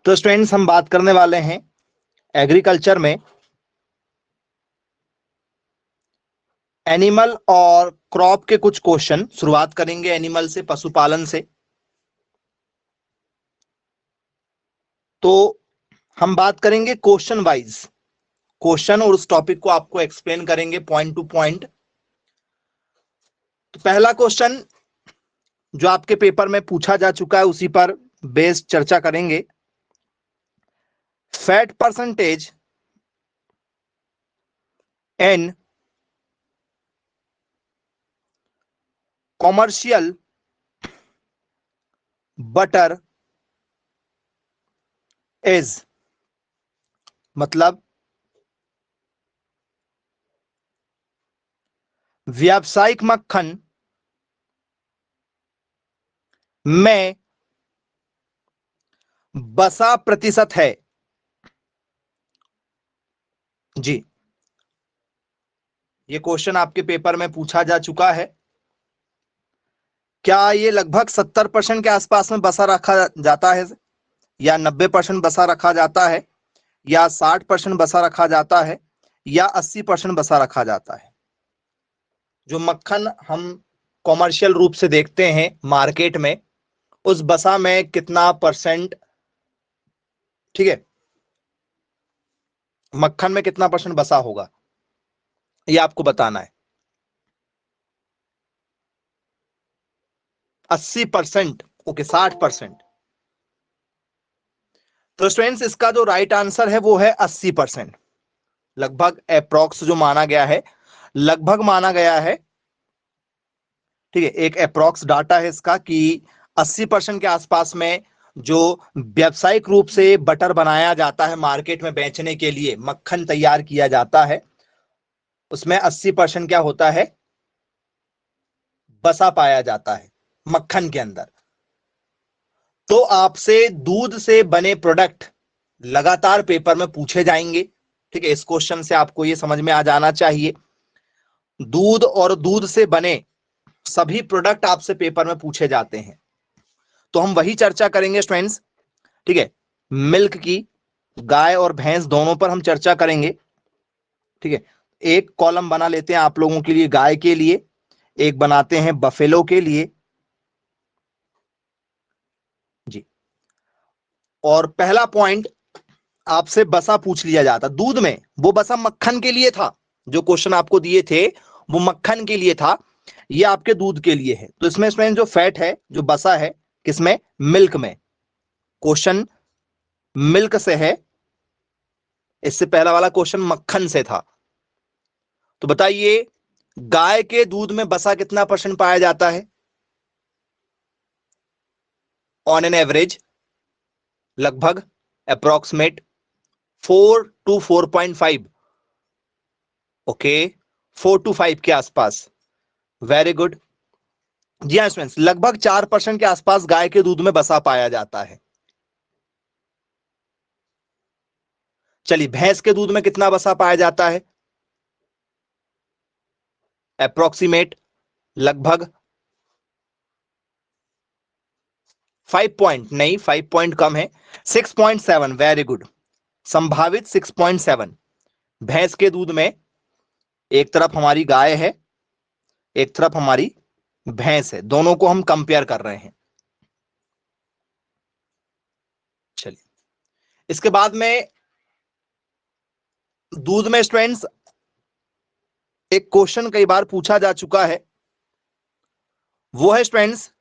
तो स्टूडेंट्स हम बात करने वाले हैं एग्रीकल्चर में एनिमल और क्रॉप के कुछ क्वेश्चन। शुरुआत करेंगे एनिमल से, पशुपालन से। तो हम बात करेंगे क्वेश्चन वाइज, क्वेश्चन और उस टॉपिक को आपको एक्सप्लेन करेंगे पॉइंट टू पॉइंट। तो पहला क्वेश्चन जो आपके पेपर में पूछा जा चुका है उसी पर बेस्ड चर्चा करेंगे। Fat percentage in commercial butter is, मतलब व्यावसायिक मक्खन में बसा प्रतिशत है। जी, ये क्वेश्चन आपके पेपर में पूछा जा चुका है। क्या ये लगभग 70% के आसपास में बसा रखा जाता है, या 90% बसा रखा जाता है, या 60% बसा रखा जाता है, या 80% बसा रखा जाता है? जो मक्खन हम कॉमर्शियल रूप से देखते हैं मार्केट में, उस बसा में कितना परसेंट, ठीक है, मक्खन में कितना परसेंट बसा होगा, ये आपको बताना है। 80%, ओके, 60%। तो स्टूडेंट्स इसका जो राइट आंसर है वो है 80%। लगभग अप्रोक्स जो माना गया है, लगभग माना गया है, ठीक है, एक अप्रोक्स डाटा है इसका कि 80% के आसपास में जो व्यावसायिक रूप से बटर बनाया जाता है, मार्केट में बेचने के लिए मक्खन तैयार किया जाता है, उसमें 80% क्या होता है, बसा पाया जाता है मक्खन के अंदर। तो आपसे दूध से बने प्रोडक्ट लगातार पेपर में पूछे जाएंगे, ठीक है। इस क्वेश्चन से आपको ये समझ में आ जाना चाहिए, दूध और दूध से बने सभी प्रोडक्ट आपसे पेपर में पूछे जाते हैं। तो हम वही चर्चा करेंगे स्टूडेंट्स, ठीक है। मिल्क की, गाय और भैंस दोनों पर हम चर्चा करेंगे, ठीक है। एक कॉलम बना लेते हैं आप लोगों के लिए गाय के लिए, एक बनाते हैं बफेलो के लिए, जी। और पहला पॉइंट आपसे बसा पूछ लिया जाता दूध में, वो बसा मक्खन के लिए था। जो क्वेश्चन आपको दिए थे वो मक्खन के लिए था, ये आपके दूध के लिए है। तो इसमें जो फैट है, जो बसा है, किसमें, मिल्क में। क्वेश्चन मिल्क से है, इससे पहला वाला क्वेश्चन मक्खन से था। तो बताइए गाय के दूध में बसा कितना परसेंट पाया जाता है ऑन एन एवरेज? लगभग अप्रोक्सीमेट 4 to 4.5, ओके, 4 to 5 के आसपास। Very good. जी हाँ स्टूडेंट्स, लगभग 4% के आसपास गाय के दूध में बसा पाया जाता है। चलिए भैंस के दूध में कितना बसा पाया जाता है? अप्रोक्सीमेट लगभग 5 पॉइंट नहीं, 5 पॉइंट कम है, 6.7। वेरी गुड, संभावित 6.7। भैंस के दूध में एक तरफ हमारी गाय है, एक तरफ हमारी भैंस है, दोनों को हम कंपेयर कर रहे हैं। चलिए इसके बाद में दूध में स्टूडेंट्स एक क्वेश्चन कई बार पूछा जा चुका है, वो है स्टूडेंट्स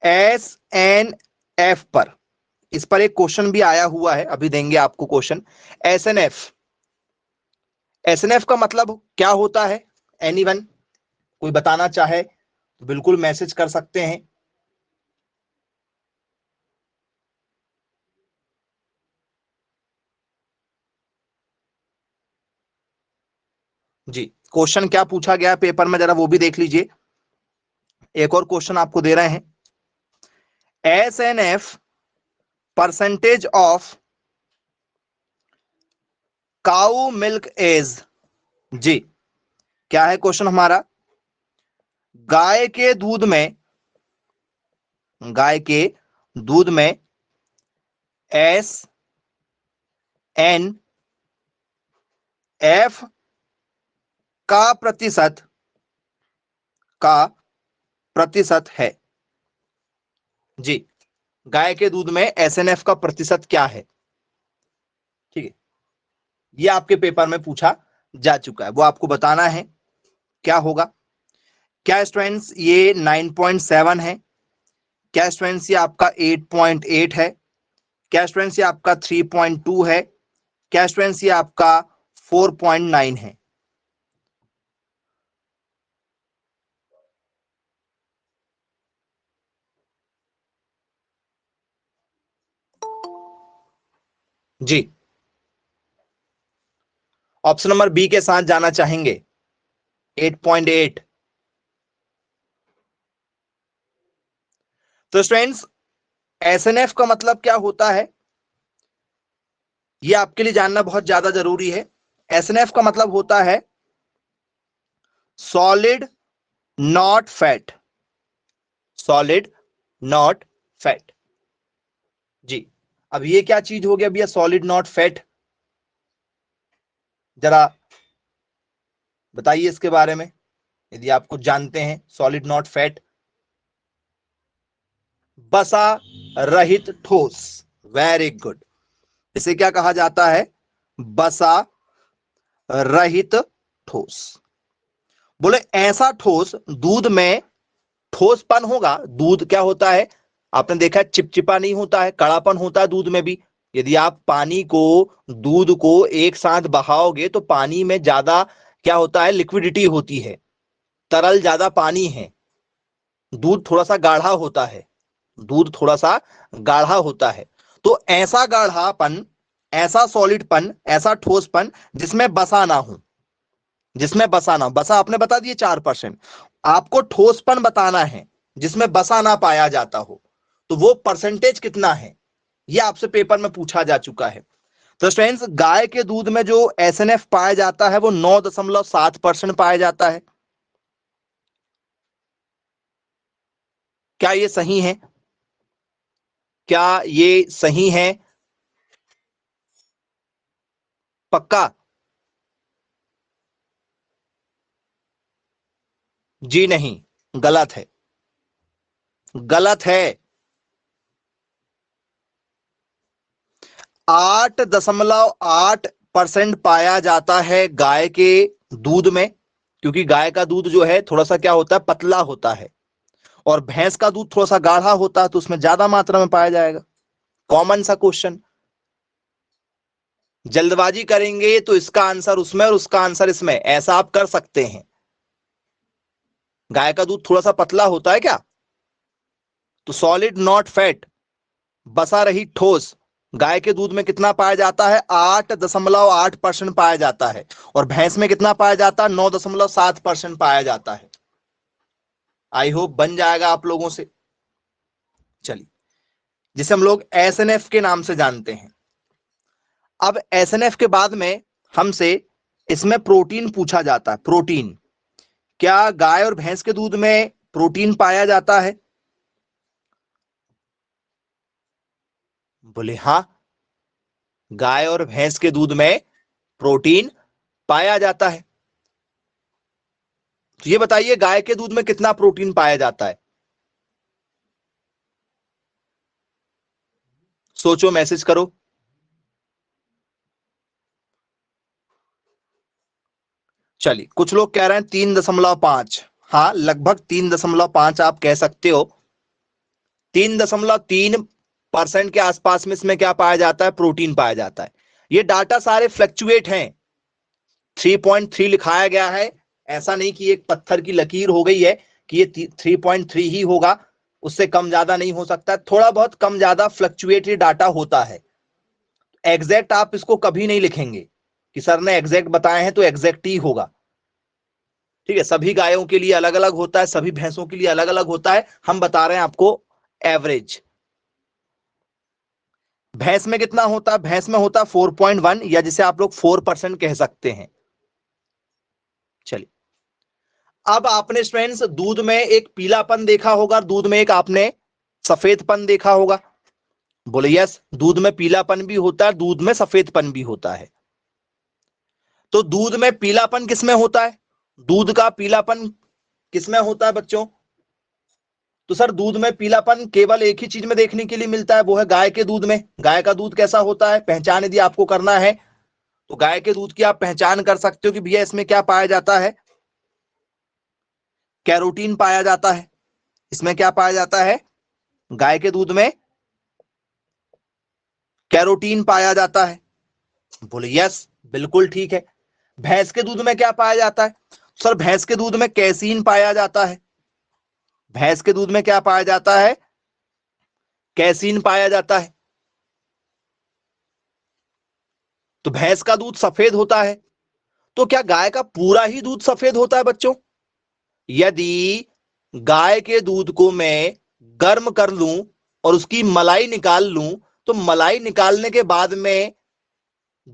SNF पर। इस पर एक क्वेश्चन भी आया हुआ है, अभी देंगे आपको क्वेश्चन। SNF, SNF का मतलब क्या होता है? एनीवन कोई बताना चाहे तो बिल्कुल मैसेज कर सकते हैं। जी, क्वेश्चन क्या पूछा गया पेपर में, जरा वो भी देख लीजिए। एक और क्वेश्चन आपको दे रहे हैं, SNF percentage of cow milk is. जी, क्या है क्वेश्चन हमारा? गाय के दूध में, गाय के दूध में एस एन एफ का प्रतिशत है। जी, गाय के दूध में एसएनएफ का प्रतिशत क्या है? ठीक है, ये आपके पेपर में पूछा जा चुका है, वो आपको बताना है क्या होगा। क्या स्टूडेंट्स ये 9.7 है? क्या स्टूडेंट्स ये आपका 8.8 है? क्या स्टूडेंट्स ये आपका 3.2 है? क्या स्टूडेंट्स ये आपका 4.9 है? जी, ऑप्शन नंबर बी के साथ जाना चाहेंगे, 8.8। तो स्टूडेंट्स एसएनएफ का मतलब क्या होता है, यह आपके लिए जानना बहुत ज्यादा जरूरी है। एसएनएफ का मतलब होता है solid not fat, solid not fat. जी, अब ये क्या चीज हो गया भैया सॉलिड नॉट फैट, जरा बताइए इसके बारे में यदि आप कुछ जानते हैं। सॉलिड नॉट फैट, बसा रहित ठोस। वेरी गुड, इसे क्या कहा जाता है? बसा रहित ठोस। बोले ऐसा ठोस, दूध में ठोसपन होगा। दूध क्या होता है, आपने देखा है चिपचिपा नहीं होता है, कड़ापन होता है दूध में भी। यदि आप पानी को, दूध को एक साथ बहाओगे तो पानी में ज्यादा क्या होता है, लिक्विडिटी होती है, तरल ज्यादा पानी है। दूध थोड़ा सा गाढ़ा होता है, दूध थोड़ा सा गाढ़ा होता है। तो ऐसा गाढ़ापन, ऐसा सॉलिडपन, ऐसा ठोसपन जिसमें बसा ना हो, जिसमें बसा ना, बसा आपने बता दिए 4%, आपको ठोसपन बताना है जिसमें बसा ना पाया जाता हो, तो वो परसेंटेज कितना है, ये आपसे पेपर में पूछा जा चुका है। तो स्टूडेंट्स गाय के दूध में जो एसएनएफ पाया जाता है वो 9.7% पाया जाता है। क्या ये सही है? क्या ये सही है? पक्का? जी नहीं, गलत है, गलत है। 8.8% पाया जाता है गाय के दूध में, क्योंकि गाय का दूध जो है थोड़ा सा क्या होता है, पतला होता है, और भैंस का दूध थोड़ा सा गाढ़ा होता है, तो उसमें ज्यादा मात्रा में पाया जाएगा। कॉमन सा क्वेश्चन, जल्दबाजी करेंगे तो इसका आंसर उसमें और उसका आंसर इसमें, ऐसा आप कर सकते हैं। गाय का दूध थोड़ा सा पतला होता है क्या, तो सॉलिड नॉट फैट, बसा रही ठोस, गाय के दूध में कितना पाया जाता है? 8.8% पाया जाता है। और भैंस में कितना पाया जाता है? 9.7% पाया जाता है। आई होप बन जाएगा आप लोगों से। चलिए, जिसे हम लोग एसएनएफ के नाम से जानते हैं। अब एसएनएफ के बाद में हमसे इसमें प्रोटीन पूछा जाता है। प्रोटीन, क्या गाय और भैंस के दूध में प्रोटीन पाया जाता है? बोले हाँ, गाय और भैंस के दूध में प्रोटीन पाया जाता है। तो ये बताइए गाय के दूध में कितना प्रोटीन पाया जाता है? सोचो, मैसेज करो। चलिए, कुछ लोग कह रहे हैं 3.5। हाँ, लगभग 3.5 आप कह सकते हो। 3.3% के आसपास में इसमें क्या पाया जाता है? प्रोटीन पाया जाता है। ये डाटा सारे फ्लक्चुएट हैं। 3.3 लिखाया गया है, ऐसा नहीं कि एक पत्थर की लकीर हो गई है कि ये 3.3 ही होगा, उससे कम ज्यादा नहीं हो सकता। थोड़ा बहुत कम ज्यादा फ्लक्चुएटरी डाटा होता है। एग्जैक्ट आप इसको कभी नहीं लिखेंगे कि सर ने एग्जैक्ट बताए हैं तो एग्जैक्ट ही होगा। ठीक है, सभी गायों के लिए अलग अलग होता है, सभी भैंसों के लिए अलग अलग होता है। हम बता रहे हैं आपको एवरेज। भैंस में कितना होता है? भैंस में होता है 4.1, या जिसे आप लोग 4% कह सकते हैं। चलिए, अब आपने स्टूडेंट्स दूध में एक पीलापन देखा होगा, दूध में एक आपने सफेदपन देखा होगा। बोले यस। दूध में पीलापन भी होता है, दूध में सफेदपन भी होता है। तो दूध में पीलापन किसमें होता है? दूध का पीलापन किसमें होता है बच्चों? तो सर दूध में पीलापन केवल एक ही चीज में देखने के लिए मिलता है, वो है गाय के दूध में। गाय का दूध कैसा होता है, पहचान यदि आपको करना है तो गाय के दूध की आप पहचान कर सकते हो कि भैया इसमें क्या पाया जाता है, कैरोटीन पाया जाता है। इसमें क्या पाया जाता है? गाय के दूध में कैरोटीन पाया जाता है। बोले यस, बिल्कुल ठीक है। भैंस के दूध में क्या पाया जाता है? सर भैंस के दूध में कैसीन पाया जाता है। भैंस के दूध में क्या पाया जाता है? कैसीन पाया जाता है। तो भैंस का दूध सफेद होता है। तो क्या गाय का पूरा ही दूध सफेद होता है बच्चों? यदि गाय के दूध को मैं गर्म कर लूं और उसकी मलाई निकाल लूं, तो मलाई निकालने के बाद में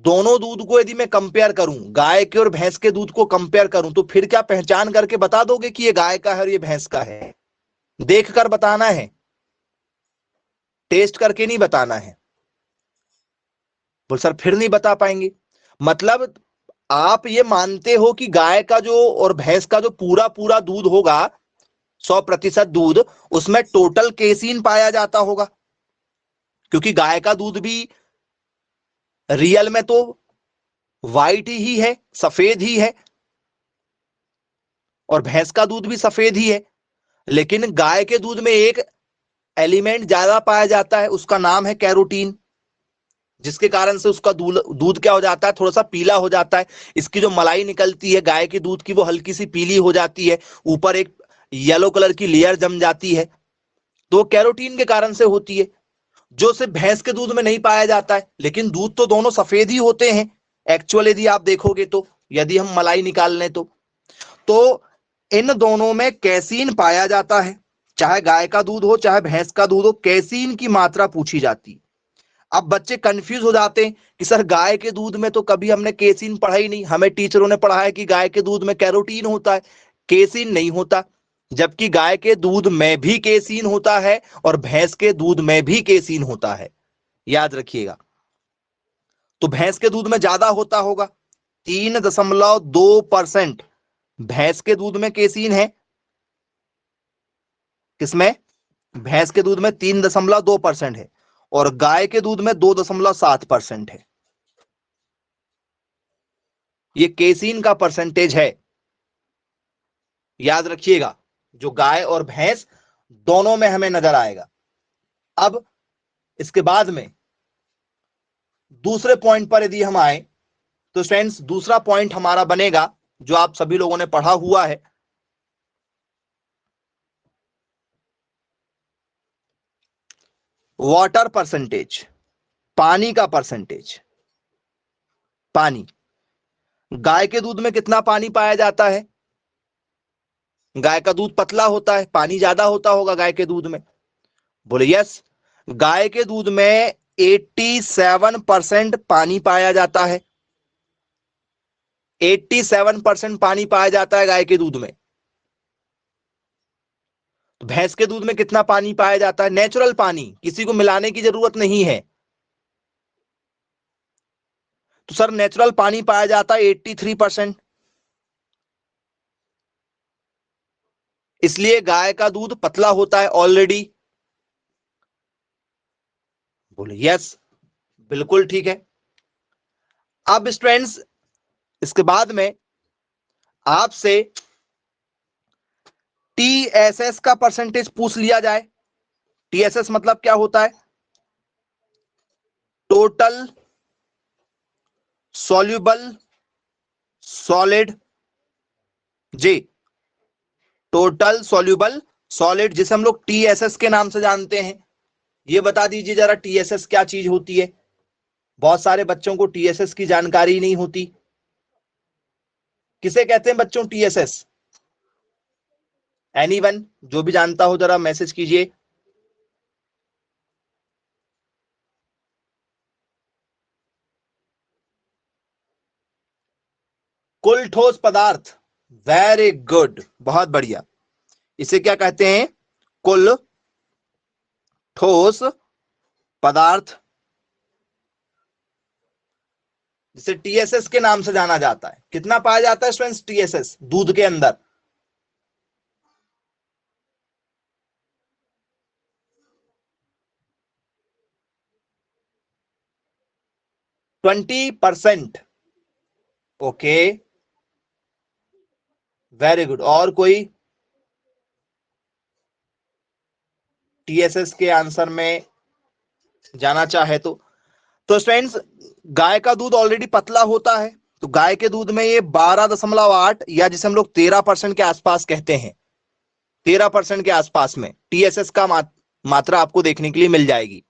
दोनों दूध को यदि मैं कंपेयर करूं, गाय के और भैंस के दूध को कंपेयर करूं, तो फिर क्या पहचान करके बता दोगे कि ये गाय का है और ये भैंस का है? देख कर बताना है, टेस्ट करके नहीं बताना है। बोल सर फिर नहीं बता पाएंगे। मतलब आप ये मानते हो कि गाय का जो और भैंस का जो पूरा पूरा दूध होगा, 100% दूध, उसमें टोटल केसीन पाया जाता होगा, क्योंकि गाय का दूध भी रियल में तो वाइट ही है, सफेद ही है, और भैंस का दूध भी सफेद ही है। लेकिन गाय के दूध में एक एलिमेंट ज्यादा पाया जाता है, उसका नाम है कैरोटीन, जिसके कारण से उसका दूध दूध क्या हो जाता है, थोड़ा सा पीला हो जाता है। इसकी जो मलाई निकलती है गाय के दूध की, वो हल्की सी पीली हो जाती है, ऊपर एक येलो कलर की लेयर जम जाती है, तो कैरोटीन के कारण से होती है, जो सिर्फ भैंस के दूध में नहीं पाया जाता है। लेकिन दूध तो दोनों सफेद ही होते हैं एक्चुअल, यदि आप देखोगे तो, यदि हम मलाई निकाल लें तो इन दोनों में कैसीन पाया जाता है। चाहे गाय का दूध हो चाहे भैंस का दूध हो, कैसीन की मात्रा पूछी जाती है। अब बच्चे कंफ्यूज हो जाते हैं कि सर गाय के दूध में तो कभी हमने केसीन पढ़ा ही नहीं, हमें टीचरों ने पढ़ाया कि गाय के दूध में कैरोटीन होता है, केसीन नहीं होता। जबकि गाय के दूध में भी केसीन होता है और भैंस के दूध में भी केसीन होता है, याद रखिएगा। तो भैंस के दूध में ज्यादा होता होगा, 3.2% भैंस के दूध में केसीन है। किसमें? भैंस के दूध में 3.2% है और गाय के दूध में 2.7% है। ये केसीन का परसेंटेज है, याद रखिएगा, जो गाय और भैंस दोनों में हमें नजर आएगा। अब इसके बाद में दूसरे पॉइंट पर यदि हम आए तो फ्रेंड्स, दूसरा पॉइंट हमारा बनेगा जो आप सभी लोगों ने पढ़ा हुआ है, वाटर परसेंटेज, पानी का परसेंटेज। पानी, गाय के दूध में कितना पानी पाया जाता है? गाय का दूध पतला होता है, पानी ज्यादा होता होगा गाय के दूध में। बोले यस, गाय के दूध में 87% पानी पाया जाता है। 87% पानी पाया जाता है गाय के दूध में। तो भैंस के दूध में कितना पानी पाया जाता है? नेचुरल पानी, किसी को मिलाने की जरूरत नहीं है। तो सर नेचुरल पानी पाया जाता है 83%। इसलिए गाय का दूध पतला होता है ऑलरेडी। बोले यस, बिल्कुल ठीक है। अब स्टूडेंट्स, इसके बाद में आपसे टीएसएस का परसेंटेज पूछ लिया जाए। टीएसएस मतलब क्या होता है? टोटल सॉल्युबल सॉलिड, जी, टोटल सॉल्युबल सॉलिड, जिसे हम लोग टीएसएस के नाम से जानते हैं। ये बता दीजिए जरा टीएसएस क्या चीज होती है। बहुत सारे बच्चों को टीएसएस की जानकारी नहीं होती। किसे कहते हैं बच्चों टीएसएस? एनीवन जो भी जानता हो जरा मैसेज कीजिए। कुल ठोस पदार्थ, वेरी गुड, बहुत बढ़िया। इसे क्या कहते हैं? कुल ठोस पदार्थ जिसे टीएसएस के नाम से जाना जाता है, कितना पाया जाता है स्टूडेंट्स टीएसएस दूध के अंदर? 20%। Okay, very good. और कोई टीएसएस के आंसर में जाना चाहे तो स्टूडेंट्स गाय का दूध ऑलरेडी पतला होता है, तो गाय के दूध में ये 12.8 या जिसे हम लोग 13% के आसपास कहते हैं, 13% के आसपास में टीएसएस का मात्रा आपको देखने के लिए मिल जाएगी।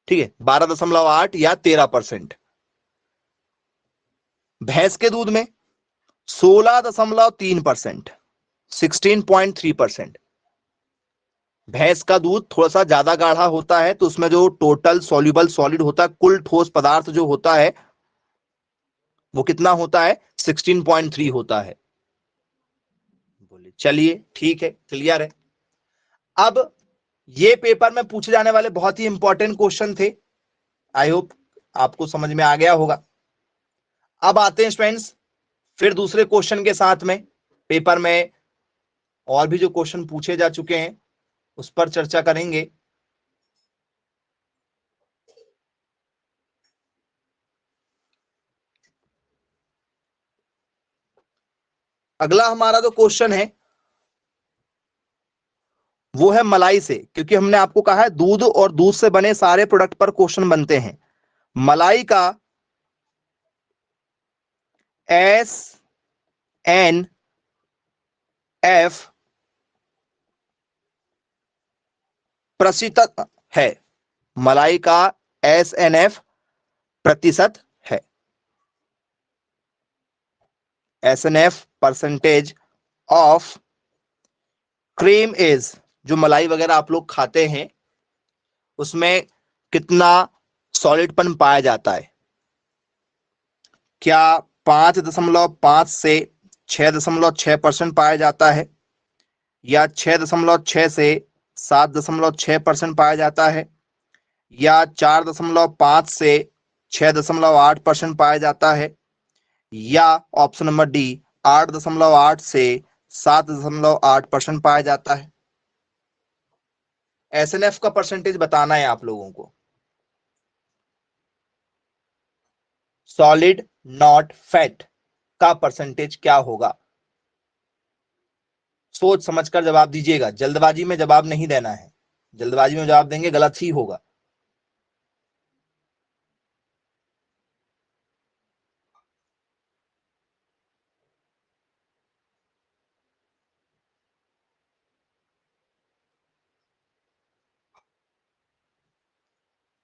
ठीक है, 12.8 या 13%। भैंस के दूध में 16.3%, 16.3%। भैंस का दूध थोड़ा सा ज्यादा गाढ़ा होता है, तो उसमें जो टोटल सॉल्युबल सॉलिड होता है, कुल ठोस पदार्थ जो होता है वो कितना होता है? 16.3 होता है। बोले चलिए ठीक है, क्लियर है। अब ये पेपर में पूछे जाने वाले बहुत ही इंपॉर्टेंट क्वेश्चन थे, आई होप आपको समझ में आ गया होगा। अब आते हैं स्टूडेंट्स फिर दूसरे क्वेश्चन के साथ में। पेपर में और भी जो क्वेश्चन पूछे जा चुके हैं उस पर चर्चा करेंगे। अगला हमारा जो क्वेश्चन है वो है मलाई से, क्योंकि हमने आपको कहा है दूध और दूध से बने सारे प्रोडक्ट पर क्वेश्चन बनते हैं। मलाई का SNF प्रतिशत है, मलाई का SNF प्रतिशत है। SNF percentage of cream is, जो मलाई वगैरह आप लोग खाते हैं उसमें कितना सॉलिडपन पाया जाता है? क्या 5.5 से 6.6% पाया जाता है, या 6.6 से 7.6% पाया जाता है, या 4.5 से 6.8% पाया जाता है, या ऑप्शन नंबर डी 8.8 से 7.8% पाया जाता है? एसएनएफ का परसेंटेज बताना है आप लोगों को। सॉलिड नॉट फैट का परसेंटेज क्या होगा? सोच समझकर जवाब दीजिएगा, जल्दबाजी में जवाब नहीं देना है, जल्दबाजी में जवाब देंगे गलत ही होगा।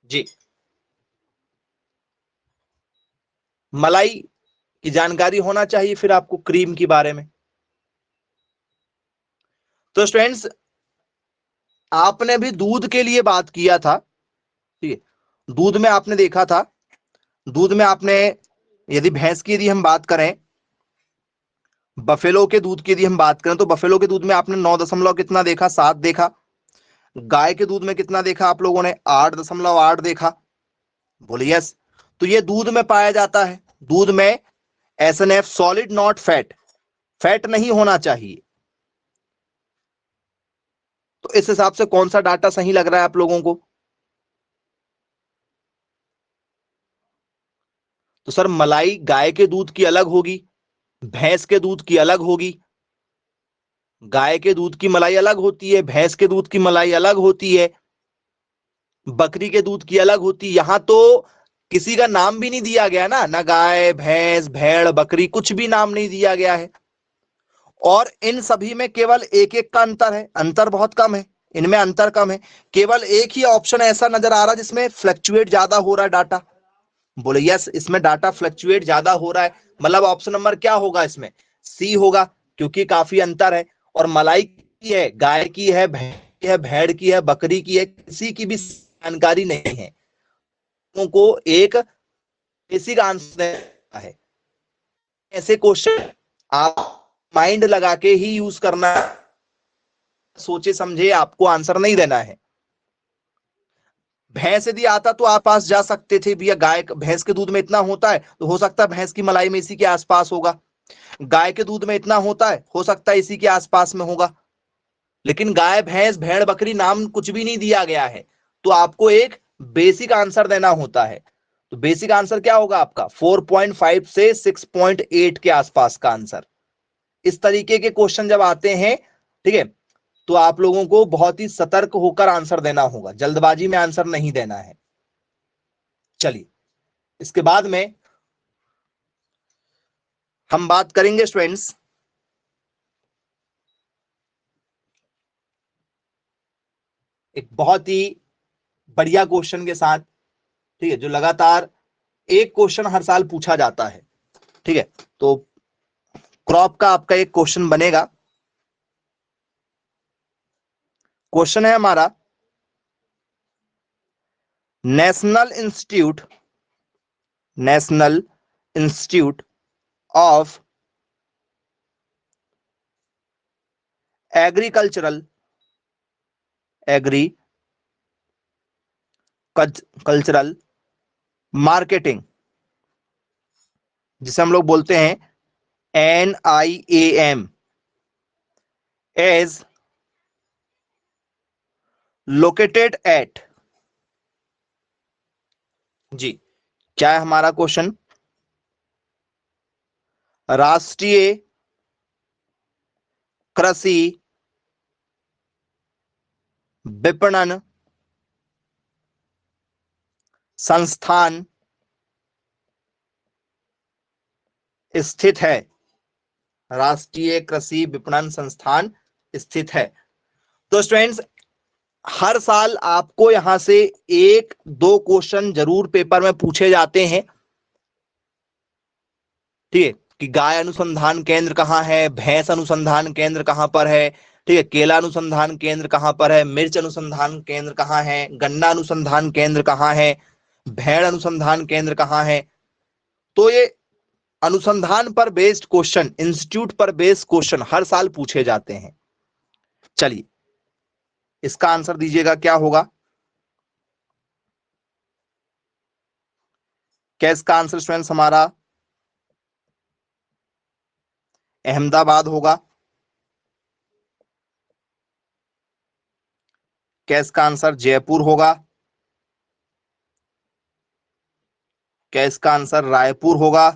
जी, मलाई की जानकारी होना चाहिए फिर आपको क्रीम के बारे में। तो स्टूडेंट्स आपने भी दूध के लिए बात किया था, ठीक है, दूध में आपने देखा था, दूध में आपने यदि भैंस की यदि हम बात करें, बफेलो के दूध की यदि हम बात करें, तो बफेलो के दूध में आपने 9 दशमलव कितना देखा? 7 देखा। गाय के दूध में कितना देखा आप लोगों ने? 8.8 देखा। बोलिए यस। तो ये दूध में पाया जाता है, दूध में SNF solid not fat, fat नहीं होना चाहिए। तो इस हिसाब से कौन सा डाटा सही लग रहा है आप लोगों को? तो सर मलाई गाय के दूध की अलग होगी, भैंस के दूध की अलग होगी। गाय के दूध की मलाई अलग होती है, भैंस के दूध की मलाई अलग होती है, बकरी के दूध की अलग होती है। यहां तो किसी का नाम भी नहीं दिया गया ना, ना गाय भैंस भेड़ बकरी, कुछ भी नाम नहीं दिया गया है। और इन सभी में केवल एक एक का अंतर है, अंतर बहुत कम है, इनमें अंतर कम है। केवल एक ही ऑप्शन ऐसा नजर आ रहा है जिसमें फ्लक्चुएट ज्यादा हो रहा है डाटा। बोले यस, इसमें डाटा फ्लक्चुएट ज्यादा हो रहा है, मतलब ऑप्शन नंबर क्या होगा इसमें? सी होगा, क्योंकि काफी अंतर है। और मलाई की है, गाय की है, भैंस की है, भेड़ की है, बकरी की है, किसी की भी जानकारी नहीं है। को एक बेसिक आंसर है। ऐसे क्वेश्चन आप माइंड लगा के ही यूज करना, सोचे समझे आपको आंसर नहीं देना है। भैंस यदि आता तो आप पास जा सकते थे भैया, गाय भैंस के दूध में इतना होता है तो हो सकता है भैंस की मलाई में इसी के आसपास होगा, गाय के दूध में इतना होता है हो सकता है इसी के आसपास में होगा। लेकिन गाय भैंस भेड़ बकरी नाम कुछ भी नहीं दिया गया है, तो आपको एक बेसिक आंसर देना होता है। तो बेसिक आंसर क्या होगा आपका 4.5 से 6.8 के आसपास का आंसर। इस तरीके के क्वेश्चन जब आते हैं, ठीक है, तो आप लोगों को बहुत ही सतर्क होकर आंसर देना होगा, जल्दबाजी में आंसर नहीं देना है। चलिए, इसके बाद में हम बात करेंगे स्टूडेंट्स एक बहुत ही बढ़िया क्वेश्चन के साथ, ठीक है, जो लगातार एक क्वेश्चन हर साल पूछा जाता है। ठीक है, तो क्रॉप का आपका एक क्वेश्चन बनेगा। क्वेश्चन है हमारा, national institute of agricultural marketing, जिसे हम लोग बोलते हैं NIAM, is located at, जी क्या है हमारा क्वेश्चन, राष्ट्रीय कृषि विपणन संस्थान स्थित है, राष्ट्रीय कृषि विपणन संस्थान स्थित है। तो स्टूडेंट्स, हर साल आपको यहां से एक दो क्वेश्चन जरूर पेपर में पूछे जाते हैं। ठीक है, कि गाय अनुसंधान केंद्र कहां है, भैंस अनुसंधान केंद्र कहां पर है, ठीक है, केला अनुसंधान केंद्र कहां पर है, मिर्च अनुसंधान केंद्र कहां है, गन्ना अनुसंधान केंद्र कहां है, भेड़ अनुसंधान केंद्र कहां है। तो ये अनुसंधान पर बेस्ड क्वेश्चन, इंस्टीट्यूट पर बेस्ड क्वेश्चन हर साल पूछे जाते हैं। चलिए, इसका आंसर दीजिएगा क्या होगा, क्या इसका आंसर स्टूडेंट्स हमारा अहमदाबाद होगा, क्या इसका आंसर जयपुर होगा, क्या इसका आंसर रायपुर होगा,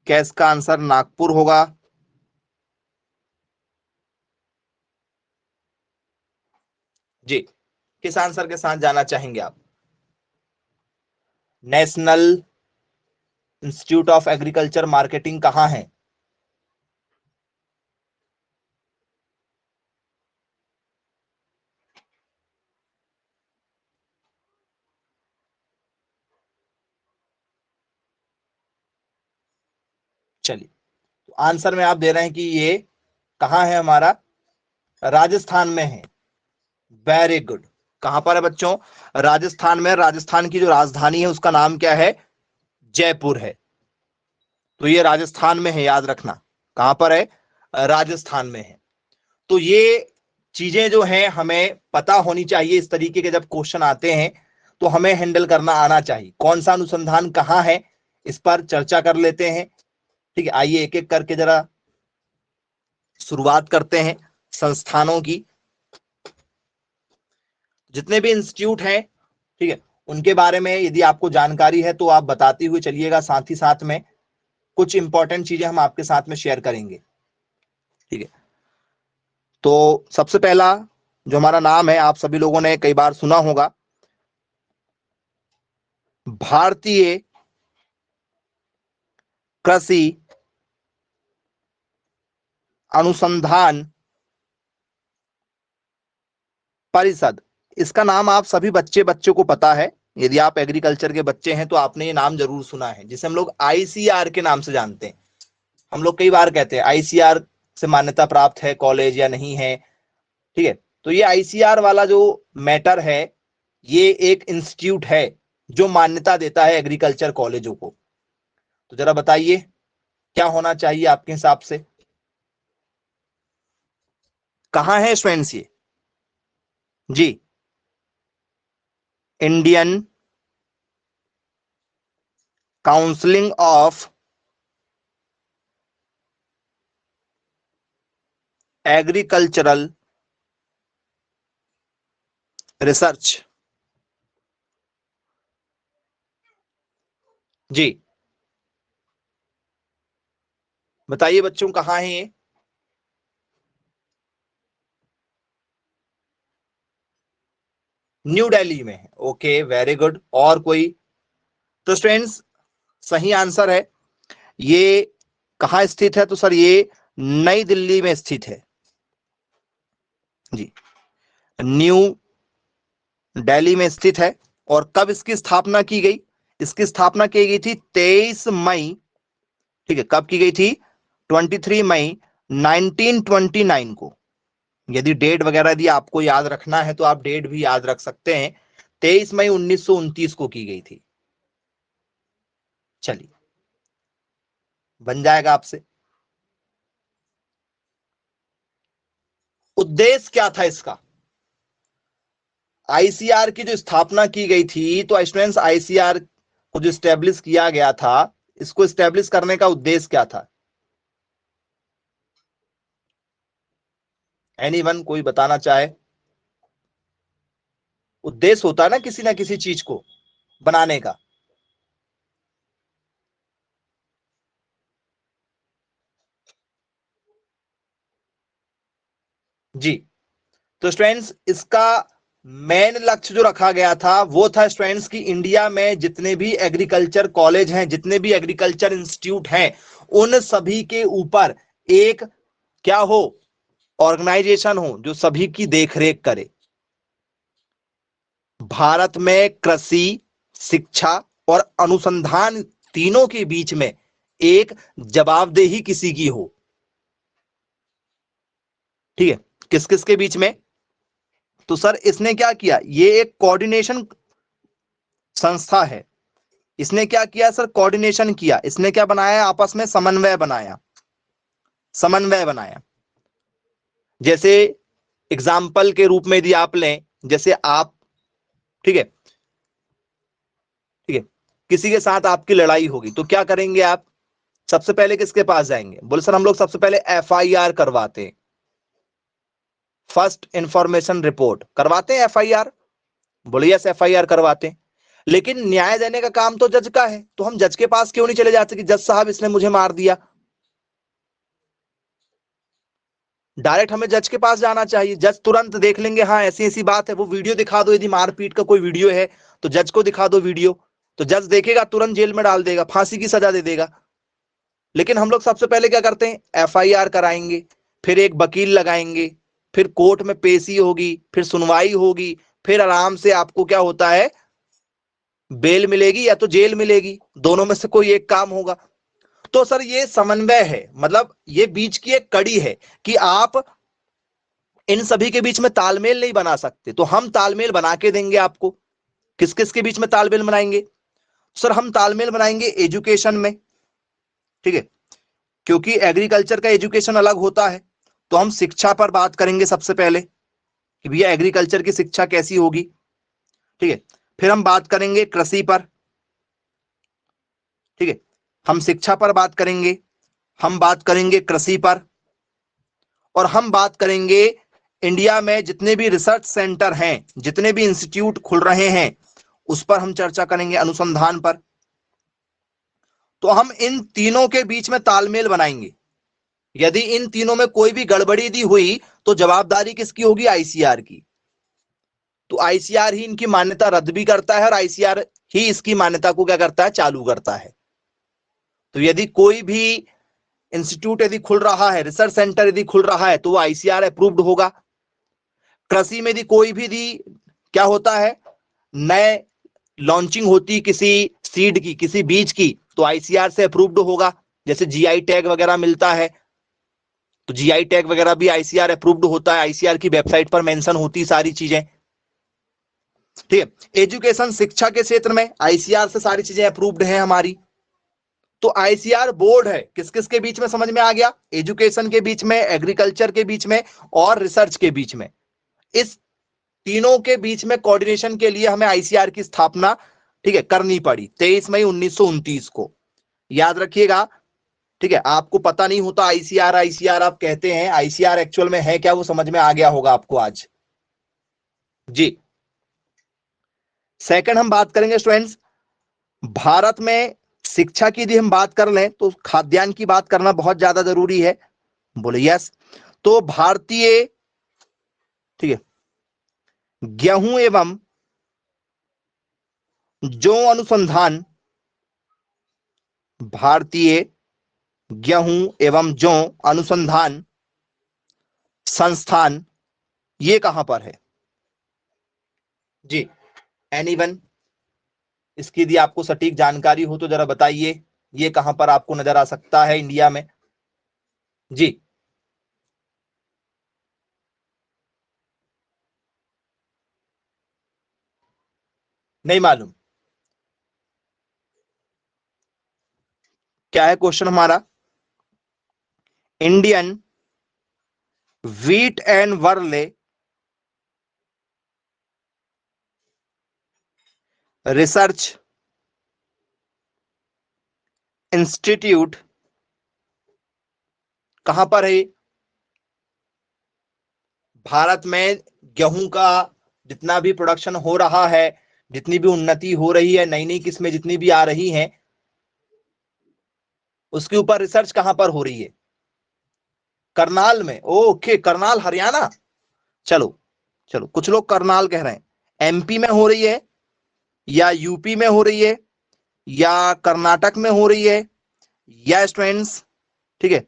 क्या इसका आंसर नागपुर होगा, जी किस आंसर के साथ जाना चाहेंगे आप, national institute of agriculture marketing कहां है। चलिए, तो आंसर में आप दे रहे हैं कि ये कहां है हमारा, राजस्थान में है। Very good. कहां पर है बच्चों, राजस्थान में। राजस्थान की जो राजधानी है उसका नाम क्या है, जयपुर है। तो ये राजस्थान में है, याद रखना। कहां पर है, राजस्थान में है। तो ये चीजें जो हैं हमें पता होनी चाहिए। इस तरीके के जब क्वेश्चन आते हैं तो हमें हैंडल करना आना चाहिए। कौन सा अनुसंधान कहां है, इस पर चर्चा कर लेते हैं। ठीक है, आइए एक एक करके जरा शुरुआत करते हैं संस्थानों की। जितने भी इंस्टीट्यूट हैं, ठीक है, उनके बारे में यदि आपको जानकारी है तो आप बताते हुए चलिएगा। साथ ही साथ में कुछ इंपॉर्टेंट चीजें हम आपके साथ में शेयर करेंगे। ठीक है, तो सबसे पहला जो हमारा नाम है, आप सभी लोगों ने कई बार सुना होगा, भारतीय कृषि अनुसंधान परिषद। इसका नाम आप सभी बच्चों को पता है। यदि आप एग्रीकल्चर के बच्चे हैं तो आपने ये नाम जरूर सुना है, जिसे हम लोग ICR के नाम से जानते हैं। हम लोग कई बार कहते हैं ICR से मान्यता प्राप्त है कॉलेज या नहीं है। ठीक है, तो ये ICR वाला जो मैटर है, ये एक इंस्टीट्यूट है जो मान्यता देता है एग्रीकल्चर कॉलेजों को। तो जरा बताइए क्या होना चाहिए आपके हिसाब से, कहां है स्टूडेंट्स ये। जी, Indian council of agricultural research. जी, बताइए बच्चों कहां है ये? न्यू दिल्ली में है। Okay, very good. और कोई? तो स्टूडेंट्स, सही आंसर है। ये कहां स्थित है? तो सर ये नई दिल्ली में स्थित है। जी, न्यू दिल्ली में स्थित है। और कब इसकी स्थापना की गई? इसकी स्थापना की गई थी 23 मई। ठीक है, कब की गई थी? 23 मई 1929 को। यदि डेट वगैरह यदि आपको याद रखना है तो आप डेट भी याद रख सकते हैं। 23 मई 1929 को की गई थी। चलिए, बन जाएगा आपसे। उद्देश्य क्या था इसका? आईसीआर की जो स्थापना की गई थी, तो स्टूडेंट्स आईसीआर को जो स्टैब्लिश किया गया था, इसको स्टैब्लिश करने का उद्देश्य क्या था? एनीवन, कोई बताना चाहे? उद्देश्य होता है ना किसी चीज को बनाने का। जी, तो स्टूडेंट्स इसका मेन लक्ष्य जो रखा गया था वो था स्टूडेंट्स कि इंडिया में जितने भी एग्रीकल्चर कॉलेज हैं, जितने भी एग्रीकल्चर इंस्टीट्यूट हैं, उन सभी के ऊपर एक क्या हो, ऑर्गेनाइजेशन हो जो सभी की देखरेख करे। भारत में कृषि, शिक्षा और अनुसंधान तीनों के बीच में एक जवाबदेही किसी की हो। ठीक है, किस किस के बीच में? तो सर इसने क्या किया, ये एक कोऑर्डिनेशन संस्था है। इसने क्या किया सर? कोऑर्डिनेशन किया। इसने क्या बनाया? आपस में समन्वय बनाया। समन्वय बनाया। जैसे एग्जाम्पल के रूप में यदि आप लें, जैसे आप, ठीक है, ठीक है, किसी के साथ आपकी लड़ाई होगी तो क्या करेंगे आप? सबसे पहले किसके पास जाएंगे? बोले सर हम लोग सबसे पहले एफआईआर करवाते हैं, फर्स्ट इंफॉर्मेशन रिपोर्ट करवाते हैं, एफआईआर। बोले यस, एफआईआर करवाते हैं। लेकिन न्याय देने का काम तो जज का है, तो हम जज के पास क्यों नहीं चले जाते कि जज साहब इसने मुझे मार दिया? डायरेक्ट हमें जज के पास जाना चाहिए। जज तुरंत देख लेंगे, हाँ ऐसी ऐसी बात है, वो वीडियो दिखा दो, यदि मारपीट का कोई वीडियो है तो जज को दिखा दो वीडियो, तो जज देखेगा, तुरंत जेल में डाल देगा, फांसी की सजा दे देगा। लेकिन हम लोग सबसे पहले क्या करते हैं? एफआईआर कराएंगे, फिर एक वकील लगाएंगे, फिर कोर्ट में पेशी होगी, फिर सुनवाई होगी, फिर आराम से आपको क्या होता है, बेल मिलेगी या तो जेल मिलेगी, दोनों में से कोई एक काम होगा। तो सर ये समन्वय है, मतलब ये बीच की एक कड़ी है कि आप इन सभी के बीच में तालमेल नहीं बना सकते, तो हम तालमेल बना के देंगे आपको। किस किस के बीच में तालमेल बनाएंगे? सर हम तालमेल बनाएंगे एजुकेशन में। ठीक है, क्योंकि एग्रीकल्चर का एजुकेशन अलग होता है, तो हम शिक्षा पर बात करेंगे सबसे पहले कि भैया एग्रीकल्चर की शिक्षा कैसी होगी। ठीक है, फिर हम बात करेंगे कृषि पर। ठीक है, हम शिक्षा पर बात करेंगे, हम बात करेंगे कृषि पर, और हम बात करेंगे इंडिया में जितने भी रिसर्च सेंटर हैं, जितने भी इंस्टीट्यूट खुल रहे हैं, उस पर हम चर्चा करेंगे, अनुसंधान पर। तो हम इन तीनों के बीच में तालमेल बनाएंगे। यदि इन तीनों में कोई भी गड़बड़ी दी हुई तो जवाबदारी किसकी होगी? आईसीआर की। तो आईसीआर ही इनकी मान्यता रद्द भी करता है और आईसीआर ही इसकी मान्यता को क्या करता है? चालू करता है। तो यदि कोई भी इंस्टीट्यूट यदि खुल रहा है, रिसर्च सेंटर यदि खुल रहा है, तो वो आईसीआर अप्रूव्ड होगा। कृषि में यदि कोई भी यदि क्या होता है, नए लॉन्चिंग होती किसी सीड की, किसी बीज की, तो आईसीआर से अप्रूव्ड होगा। जैसे जीआई टैग वगैरह मिलता है, तो जीआई टैग वगैरह भी आईसीआर अप्रूव्ड होता है, आईसीआर की वेबसाइट पर मेंशन होती सारी चीजें। ठीक है, एजुकेशन, शिक्षा के क्षेत्र में आईसीआर से सारी चीजें अप्रूव्ड है हमारी। तो आईसीआर बोर्ड है किस किस के बीच में? समझ में आ गया? एजुकेशन के बीच में, एग्रीकल्चर के बीच में और रिसर्च के बीच में। इस तीनों के बीच में कोऑर्डिनेशन के लिए हमें आईसीआर की स्थापना, ठीक है, करनी पड़ी 23 मई 1929 को। याद रखिएगा, ठीक है। आपको पता नहीं होता आईसीआर आईसीआर आप कहते हैं, आईसीआर एक्चुअल में है क्या, वो समझ में आ गया होगा आपको आज जी। सेकंड हम बात करेंगे स्टूडेंट्स, भारत में शिक्षा की यदि हम बात कर लें तो खाद्यान्न की बात करना बहुत ज्यादा जरूरी है। बोले यस। तो भारतीय, ठीक है, गेहूं एवं जौ अनुसंधान, भारतीय गेहूं एवं जौ अनुसंधान संस्थान, ये कहां पर है जी? एनीवन, इसकी यदि आपको सटीक जानकारी हो तो जरा बताइए, ये कहां पर आपको नजर आ सकता है इंडिया में जी? नहीं मालूम? क्या है क्वेश्चन हमारा? Indian wheat and barley research institute कहां पर है? भारत में गेहूं का जितना भी प्रोडक्शन हो रहा है, जितनी भी उन्नति हो रही है, नई नई किस्में जितनी भी आ रही हैं, उसके ऊपर रिसर्च कहां पर हो रही है? करनाल में। ओके, करनाल हरियाणा। चलो चलो, कुछ लोग करनाल कह रहे हैं। एमपी में हो रही है या यूपी में हो रही है या कर्नाटक में हो रही है या स्टूडेंट्स, ठीक है,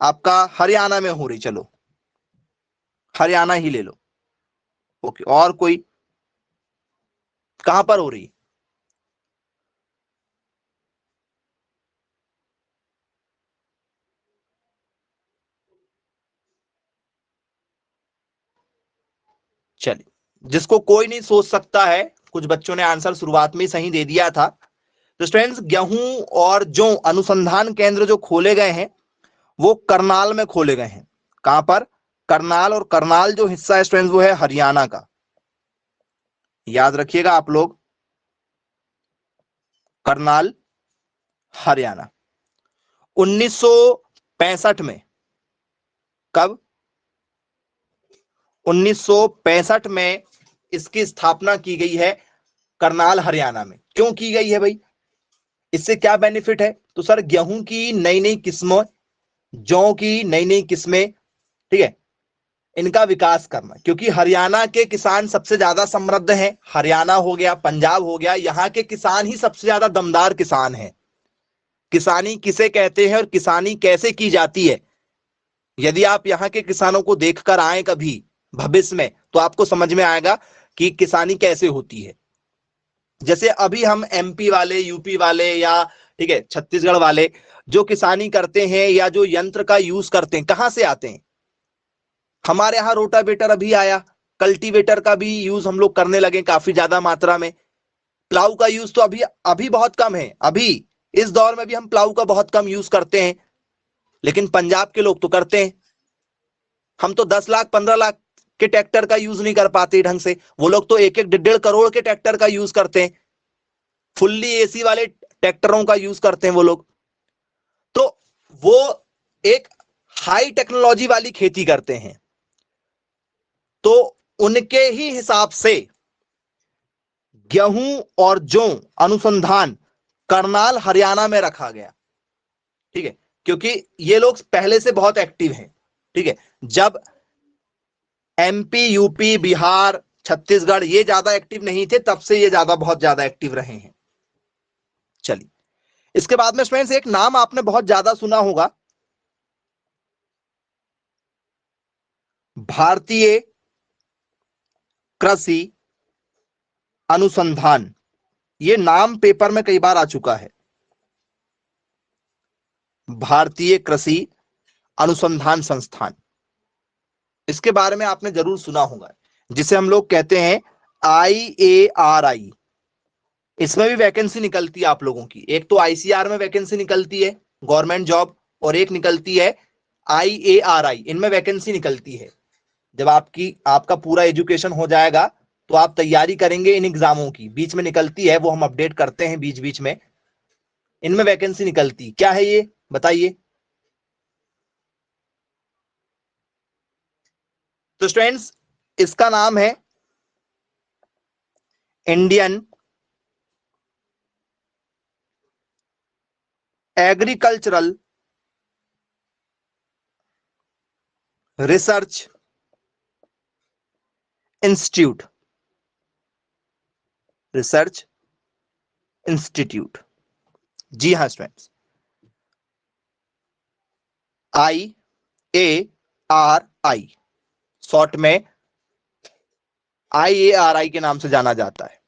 आपका हरियाणा में हो रही? चलो हरियाणा ही ले लो। ओके, और कोई? कहां पर हो रही? चलिए, जिसको कोई नहीं सोच सकता है, कुछ बच्चों ने आंसर शुरुआत में सही दे दिया था। तो स्टूडेंट्स, गेहूं और जौ अनुसंधान केंद्र जो खोले गए हैं वो करनाल में खोले गए हैं। कहां पर? करनाल। और करनाल जो हिस्सा है स्टूडेंट्स वो है हरियाणा का। याद रखिएगा आप लोग, करनाल हरियाणा। 1965 में, कब? 1965 में इसकी स्थापना की गई है करनाल हरियाणा में। क्यों की गई है भाई? इससे क्या बेनिफिट है? तो सर, गेहूं की नई नई किस्मों, जौ की नई नई किस्में, ठीक है, इनका विकास करना। क्योंकि हरियाणा के किसान सबसे ज्यादा समृद्ध हैं। हरियाणा हो गया, पंजाब हो गया, यहाँ के किसान ही सबसे ज्यादा दमदार किसान हैं। किसानी किसे कहते हैं और किसानी कैसे की जाती है, यदि आप यहाँ के किसानों को देखकर आए कभी भविष्य में, तो आपको समझ में आएगा कि किसानी कैसे होती है। जैसे अभी हम एमपी वाले, यूपी वाले, या ठीक है छत्तीसगढ़ वाले जो किसानी करते हैं या जो यंत्र का यूज करते हैं, कहां से आते हैं? हमारे यहाँ रोटावेटर अभी आया, कल्टीवेटर का भी यूज हम लोग करने लगे काफी ज्यादा मात्रा में। प्लाऊ का यूज तो अभी अभी बहुत कम है। अभी इस दौर में भी हम प्लाऊ का बहुत कम यूज करते हैं, लेकिन पंजाब के लोग तो करते हैं। हम तो 10 लाख 15 लाख के ट्रैक्टर का यूज नहीं कर पाते ढंग से, वो लोग तो 1-1 1.5 करोड़ के ट्रैक्टर का यूज करते हैं। फुल्ली एसी वाले ट्रैक्टरों का यूज करते हैं वो लोग। तो वो एक हाई टेक्नोलॉजी वाली खेती करते हैं। तो उनके ही हिसाब से गेहूं और जौ अनुसंधान करनाल हरियाणा में रखा गया, ठीक है, क्योंकि ये लोग पहले से बहुत एक्टिव हैं। ठीक है, जब एमपी, यूपी, बिहार, छत्तीसगढ़ ये ज्यादा एक्टिव नहीं थे, तब से ये ज्यादा बहुत ज्यादा एक्टिव रहे हैं। चलिए, इसके बाद में स्टूडेंट्स एक नाम आपने बहुत ज्यादा सुना होगा, भारतीय कृषि अनुसंधान। ये नाम पेपर में कई बार आ चुका है, भारतीय कृषि अनुसंधान संस्थान। इसके बारे में आपने जरूर सुना होगा, जिसे हम लोग कहते हैं IARI। इसमें भी वैकेंसी निकलती है आप लोगों की। एक तो आईसीआर में वैकेंसी निकलती है गवर्नमेंट जॉब, और एक निकलती है IARI, इनमें वैकेंसी निकलती है। जब आपका पूरा एजुकेशन हो जाएगा तो आप तैयारी करेंगे इन एग्जामों की, बीच में निकलती है वो हम अपडेट करते हैं बीच बीच में, इनमें वैकेंसी निकलती क्या है ये बताइए। तो स्टूडेंट्स इसका नाम है Indian agricultural research institute, research institute. जी हाँ स्टूडेंट्स, IARI, शॉर्ट में IARI के नाम से जाना जाता है।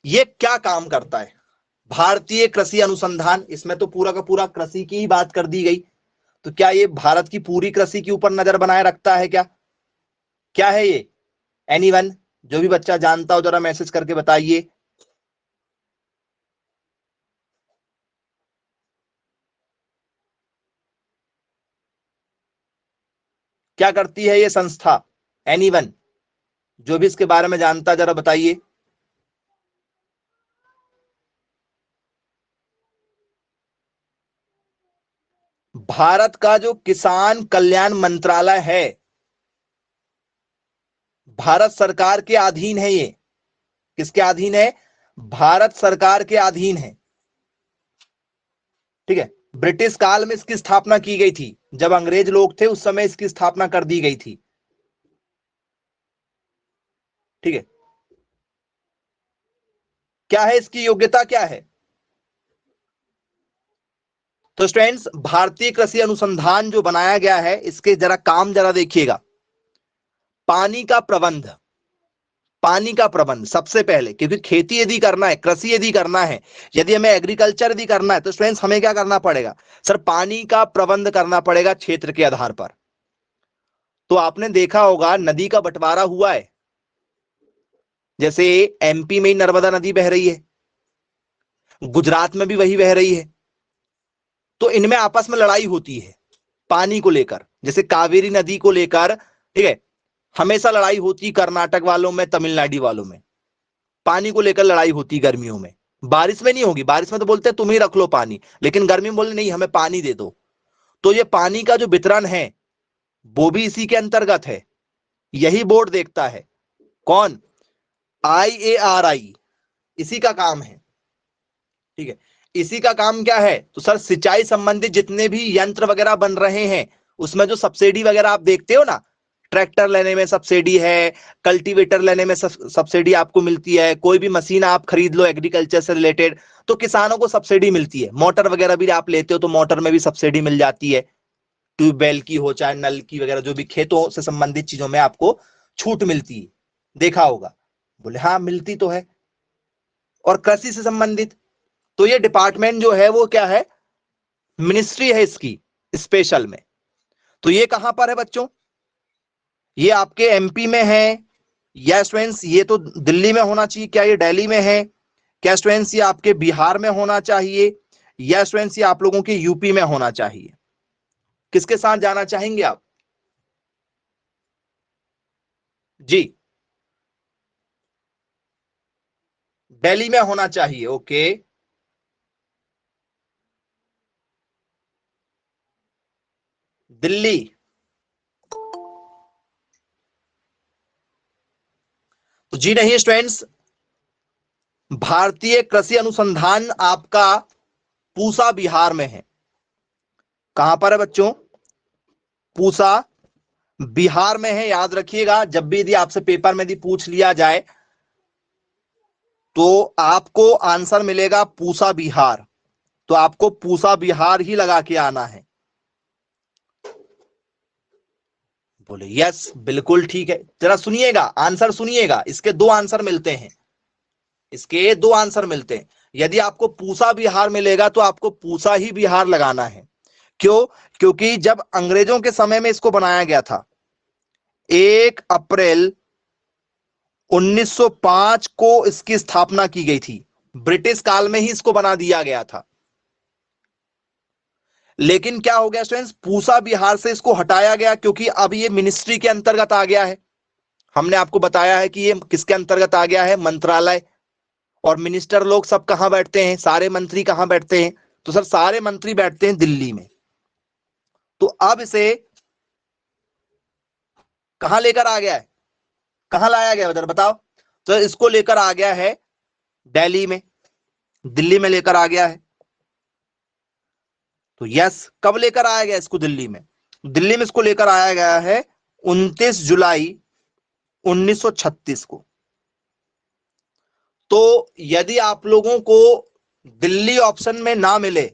ये क्या काम करता है? भारतीय कृषि अनुसंधान, इसमें तो पूरा का पूरा कृषि की ही बात कर दी गई, तो क्या ये भारत की पूरी कृषि के ऊपर नजर बनाए रखता है क्या? क्या है ये? एनीवन, जो भी बच्चा जानता हो जरा मैसेज करके बताइए। क्या करती है ये संस्था? एनीवन, जो भी इसके बारे में जानता जरा बताइए। भारत का जो किसान कल्याण मंत्रालय है, भारत सरकार के अधीन है ये। किसके अधीन है? भारत सरकार के अधीन है। ठीक है, ब्रिटिश काल में इसकी स्थापना की गई थी, जब अंग्रेज लोग थे उस समय इसकी स्थापना कर दी गई थी। ठीक है, क्या है इसकी योग्यता क्या है? तो स्टूडेंट्स भारतीय कृषि अनुसंधान जो बनाया गया है, इसके जरा काम जरा देखिएगा। पानी का प्रबंध, पानी का प्रबंध सबसे पहले, क्योंकि खेती यदि करना है, कृषि यदि करना है, यदि हमें एग्रीकल्चर यदि करना है, तो स्टूडेंट्स हमें क्या करना पड़ेगा? सर पानी का प्रबंध करना पड़ेगा क्षेत्र के आधार पर। तो आपने देखा होगा नदी का बंटवारा हुआ है, जैसे MP में ही नर्मदा नदी बह रही है, गुजरात में भी वही बह रही है, तो इनमें आपस में लड़ाई होती है पानी को लेकर। जैसे कावेरी नदी को लेकर, ठीक है, हमेशा लड़ाई होती कर्नाटक वालों में, तमिलनाडु वालों में, पानी को लेकर लड़ाई होती गर्मियों में। बारिश में नहीं होगी, बारिश में तो बोलते हैं तुम ही रख लो पानी, लेकिन गर्मी में बोले नहीं हमें पानी दे दो। तो ये पानी का जो वितरण है वो भी इसी के अंतर्गत है, यही बोर्ड देखता है। कौन? IARI, इसी का काम है। ठीक है, इसी का काम क्या है? तो सर सिंचाई संबंधित जितने भी यंत्र वगैरह बन रहे हैं, उसमें जो सब्सिडी वगैरह आप देखते हो ना, ट्रैक्टर लेने में सब्सिडी है, कल्टीवेटर लेने में सब्सिडी आपको मिलती है, कोई भी मशीन आप खरीद लो एग्रीकल्चर से रिलेटेड तो किसानों को सब्सिडी मिलती है। मोटर वगैरह भी आप लेते हो तो मोटर में भी सब्सिडी मिल जाती है, ट्यूबवेल की हो चाहे नल की वगैरह, जो भी खेतों से संबंधित चीजों में आपको छूट मिलती है। देखा होगा, बोले हाँ मिलती तो है। और कृषि से संबंधित, तो ये डिपार्टमेंट जो है वो क्या है? मिनिस्ट्री है इसकी स्पेशल में। तो ये कहां पर है बच्चों? ये आपके MP में है या स्टूडेंट्स ये तो दिल्ली में होना चाहिए? क्या ये दिल्ली में है? क्या स्टूडेंट्स ये आपके बिहार में होना चाहिए? या स्टूडेंट्स ये आप लोगों के यूपी में होना चाहिए? किसके साथ जाना चाहेंगे आप? जी, दिल्ली में होना चाहिए। ओके, दिल्ली। तो जी नहीं स्टूडेंट्स, भारतीय कृषि अनुसंधान आपका पूसा बिहार में है। कहां पर है बच्चों? पूसा बिहार में है। याद रखिएगा, जब भी यदि आपसे पेपर में यदि पूछ लिया जाए तो आपको आंसर मिलेगा पूसा बिहार, तो आपको पूसा बिहार ही लगा के आना है। बोले यस बिल्कुल ठीक है। जरा सुनिएगा, आंसर सुनिएगा, इसके दो आंसर मिलते हैं, इसके दो आंसर मिलते हैं। यदि आपको पूसा बिहार मिलेगा तो आपको पूसा ही बिहार लगाना है। क्यों? क्योंकि जब अंग्रेजों के समय में इसको बनाया गया था, 1 अप्रैल 1905 को इसकी स्थापना की गई थी, ब्रिटिश काल में ही इसको बना दिया गया था। लेकिन क्या हो गया स्टूडेंट्स, पूसा बिहार से इसको हटाया गया क्योंकि अब ये मिनिस्ट्री के अंतर्गत आ गया है। हमने आपको बताया है कि ये किसके अंतर्गत आ गया है, मंत्रालय। और मिनिस्टर लोग सब कहां बैठते हैं, सारे मंत्री कहां बैठते हैं, तो सर सारे मंत्री बैठते हैं दिल्ली में। तो अब इसे कहां लेकर आ गया है, कहां लाया गया उधर बताओ। तो इसको लेकर आ गया है दिल्ली में, दिल्ली में लेकर आ गया है। तो यस, कब लेकर आया गया इसको दिल्ली में, दिल्ली में इसको लेकर आया गया है 29 जुलाई 1936 को। तो यदि आप लोगों को दिल्ली ऑप्शन में ना मिले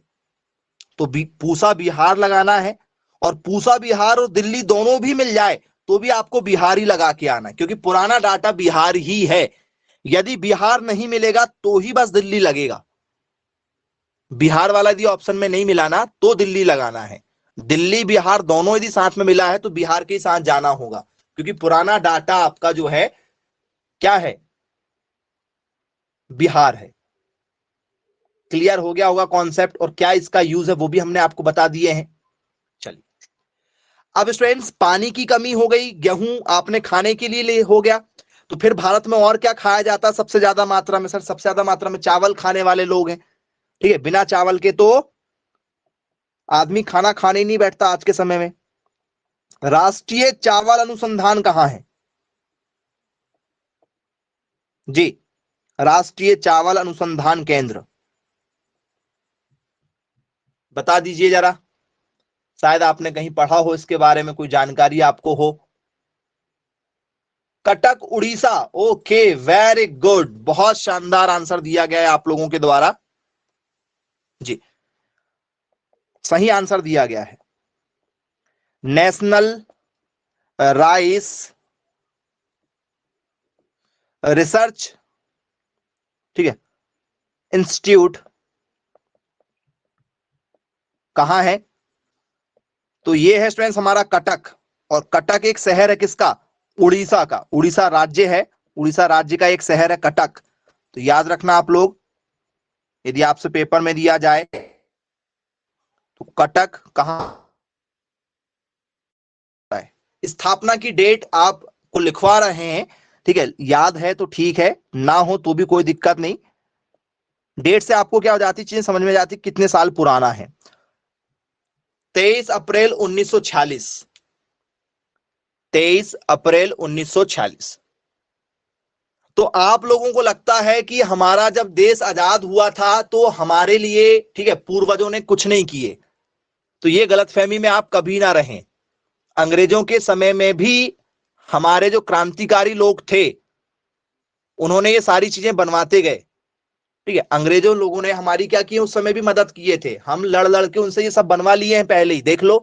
तो पूसा बिहार लगाना है, और पूसा बिहार और दिल्ली दोनों भी मिल जाए तो भी आपको बिहार ही लगा के आना है, क्योंकि पुराना डाटा बिहार ही है। यदि बिहार नहीं मिलेगा तो ही बस दिल्ली लगेगा, बिहार वाला यदि ऑप्शन में नहीं मिला ना तो दिल्ली लगाना है। दिल्ली बिहार दोनों यदि साथ में मिला है तो बिहार के साथ जाना होगा, क्योंकि पुराना डाटा आपका जो है क्या है, बिहार है। क्लियर हो गया होगा कॉन्सेप्ट, और क्या इसका यूज है वो भी हमने आपको बता दिए हैं। चलिए, अब स्टूडेंट्स पानी की कमी हो गई, गेहूं आपने खाने के लिए ले हो गया, तो फिर भारत में और क्या खाया जाता है सबसे ज्यादा मात्रा में, सर सबसे ज्यादा मात्रा में चावल खाने वाले लोग हैं। ठीक है, बिना चावल के तो आदमी खाना खाने ही नहीं बैठता आज के समय में। राष्ट्रीय चावल अनुसंधान कहां है जी, राष्ट्रीय चावल अनुसंधान केंद्र, बता दीजिए जरा, शायद आपने कहीं पढ़ा हो इसके बारे में, कोई जानकारी आपको हो। Cuttack Orissa, okay very good, बहुत शानदार आंसर दिया गया है आप लोगों के द्वारा जी, सही आंसर दिया गया है। नेशनल राइस रिसर्च, ठीक है, इंस्टीट्यूट कहां है, तो ये है स्टूडेंट्स हमारा कटक। और कटक एक शहर है किसका, उड़ीसा का, उड़ीसा राज्य है, उड़ीसा राज्य का एक शहर है कटक। तो याद रखना आप लोग, यदि आपसे पेपर में दिया जाए तो कटक कहां है, स्थापना की डेट आपको लिखवा रहे हैं, ठीक है, याद है तो ठीक है, ना हो तो भी कोई दिक्कत नहीं। डेट से आपको क्या हो जाती, चीजें समझ में जाती कितने साल पुराना है। 23 अप्रैल 1946, 23 अप्रैल 1946। तो आप लोगों को लगता है कि हमारा जब देश आजाद हुआ था तो हमारे लिए, ठीक है, पूर्वजों ने कुछ नहीं किए, तो ये गलतफहमी में आप कभी ना रहें। अंग्रेजों के समय में भी हमारे जो क्रांतिकारी लोग थे उन्होंने ये सारी चीजें बनवाते गए। ठीक है, अंग्रेजों लोगों ने हमारी क्या की, उस समय भी मदद किए थे, हम लड़ लड़ के उनसे ये सब बनवा लिए हैं पहले ही, देख लो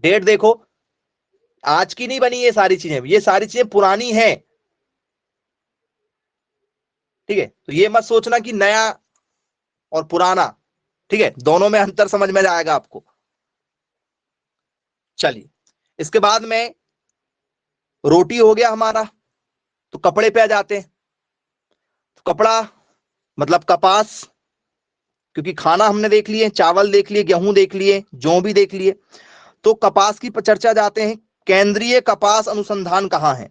डेट देखो, आज की नहीं बनी ये सारी चीजें, ये सारी चीजें पुरानी हैं। ठीक है, तो ये मत सोचना कि नया और पुराना, ठीक है, दोनों में अंतर समझ में आएगा आपको। चलिए, इसके बाद में रोटी हो गया हमारा, तो कपड़े पे आ जाते हैं। तो कपड़ा मतलब कपास, क्योंकि खाना हमने देख लिए, चावल देख लिए, गेहूं देख लिए, जौ भी देख लिए, तो कपास की चर्चा जाते हैं। केंद्रीय कपास अनुसंधान कहां है,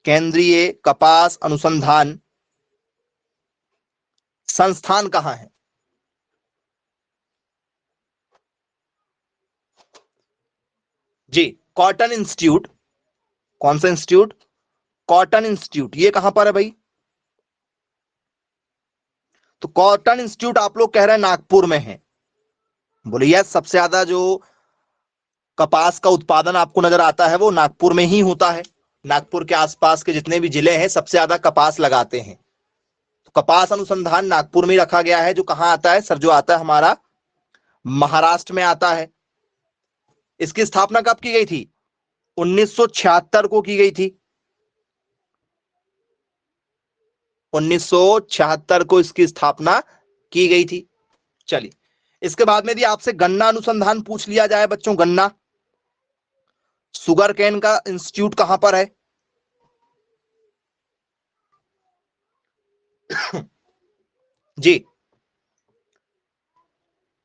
केंद्रीय कपास अनुसंधान संस्थान कहां है, जी कॉटन इंस्टीट्यूट। कौन सा इंस्टीट्यूट, कॉटन इंस्टीट्यूट, ये कहां पर है भाई, तो कॉटन इंस्टीट्यूट आप लोग कह रहे हैं नागपुर में है। बोलिए सबसे ज्यादा जो कपास का उत्पादन आपको नजर आता है वो नागपुर में ही होता है, नागपुर के आसपास के जितने भी जिले हैं सबसे ज्यादा कपास लगाते हैं। तो कपास अनुसंधान नागपुर में रखा गया है, जो कहां आता है सर, जो आता है हमारा महाराष्ट्र में आता है। इसकी स्थापना कब की गई थी, 1976 को की गई थी, 1976 को इसकी स्थापना की गई थी। चलिए, इसके बाद में यदि आपसे गन्ना अनुसंधान पूछ लिया जाए बच्चों, गन्ना, सुगर कैन का इंस्टीट्यूट कहां पर है, जी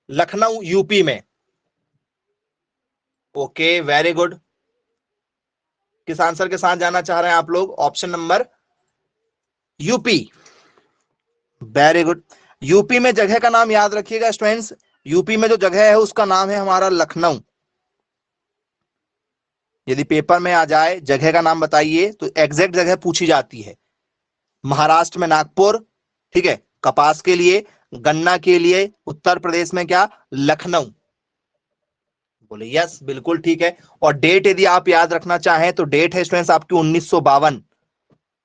लखनऊ यूपी में। Okay very good. किस आंसर के साथ जाना चाह रहे हैं आप लोग? Option number UP. Very good. UP में जगह का नाम याद रखिएगा स्टूडेंट्स, यूपी में जो जगह है उसका नाम है हमारा लखनऊ। यदि पेपर में आ जाए जगह का नाम बताइए तो एग्जैक्ट जगह पूछी जाती है। महाराष्ट्र में नागपुर, ठीक है, कपास के लिए, गन्ना के लिए उत्तर प्रदेश में क्या? लखनऊ। बोले यस बिल्कुल ठीक है। और डेट यदि आप याद रखना चाहें तो डेट है स्टूडेंट्स आपकी 1952।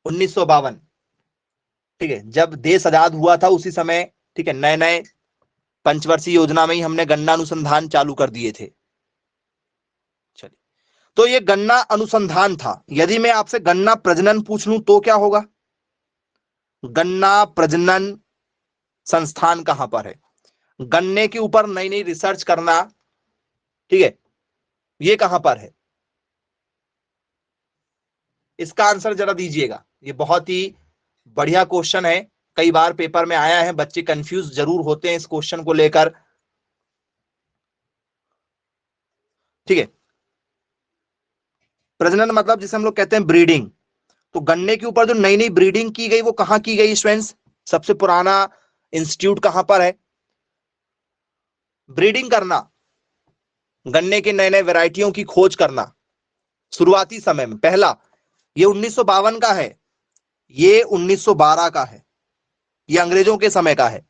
1952, ठीक है, जब देश आजाद हुआ था उसी समय, ठीक है, नए नए पंचवर्षीय योजना में ही हमने गन्ना अनुसंधान चालू कर दिए थे। चलिए, तो ये गन्ना अनुसंधान था। यदि मैं आपसे गन्ना प्रजनन पूछ लूं तो क्या होगा? गन्ना प्रजनन संस्थान कहां पर है? गन्ने के ऊपर नई नई रिसर्च करना, ठीक है, ये कहां पर है? इसका आंसर जरा दीजिएगा। ये बहुत ही बढ़िया क्वेश्चन है, कई बार पेपर में आया है, बच्चे कंफ्यूज जरूर होते हैं इस क्वेश्चन को लेकर, ठीक है। प्रजनन मतलब जिसे हम लोग कहते हैं ब्रीडिंग। तो गन्ने के ऊपर जो नई नई ब्रीडिंग की गई वो कहां की गई स्टूडेंट्स? सबसे पुराना इंस्टीट्यूट कहां पर है? ब्रीडिंग करना, गन्ने के नए नए वैरायटियों की खोज करना शुरुआती समय में पहला, ये 1952 का है, ये 1912 का है, ये अंग्रेजों के समय का है।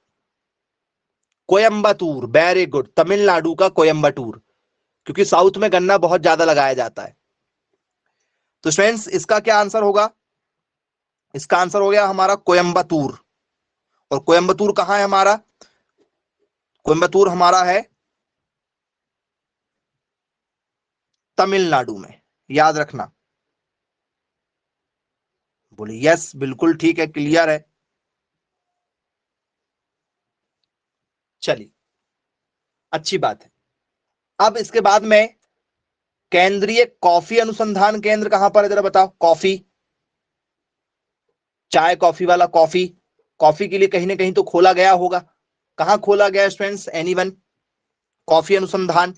कोयम्बटूर, वेरी गुड, तमिलनाडु का कोयम्बटूर, क्योंकि साउथ में गन्ना बहुत ज्यादा लगाया जाता है। तो स्टूडेंट्स इसका क्या आंसर होगा? इसका आंसर हो गया हमारा कोयम्बटूर। और कोयम्बटूर कहां है हमारा? कोयम्बटूर हमारा है तमिलनाडु में, याद रखना। बोले यस बिल्कुल ठीक है, क्लियर है। चलिए, अच्छी बात है। अब इसके बाद में केंद्रीय कॉफी अनुसंधान केंद्र कहां पर है जरा बताओ? कॉफी, चाय कॉफी वाला कॉफी, कॉफी के लिए कहीं ना कहीं तो खोला गया होगा। कहां खोला गया स्टूडेंट्स? एनीवन? कॉफी अनुसंधान।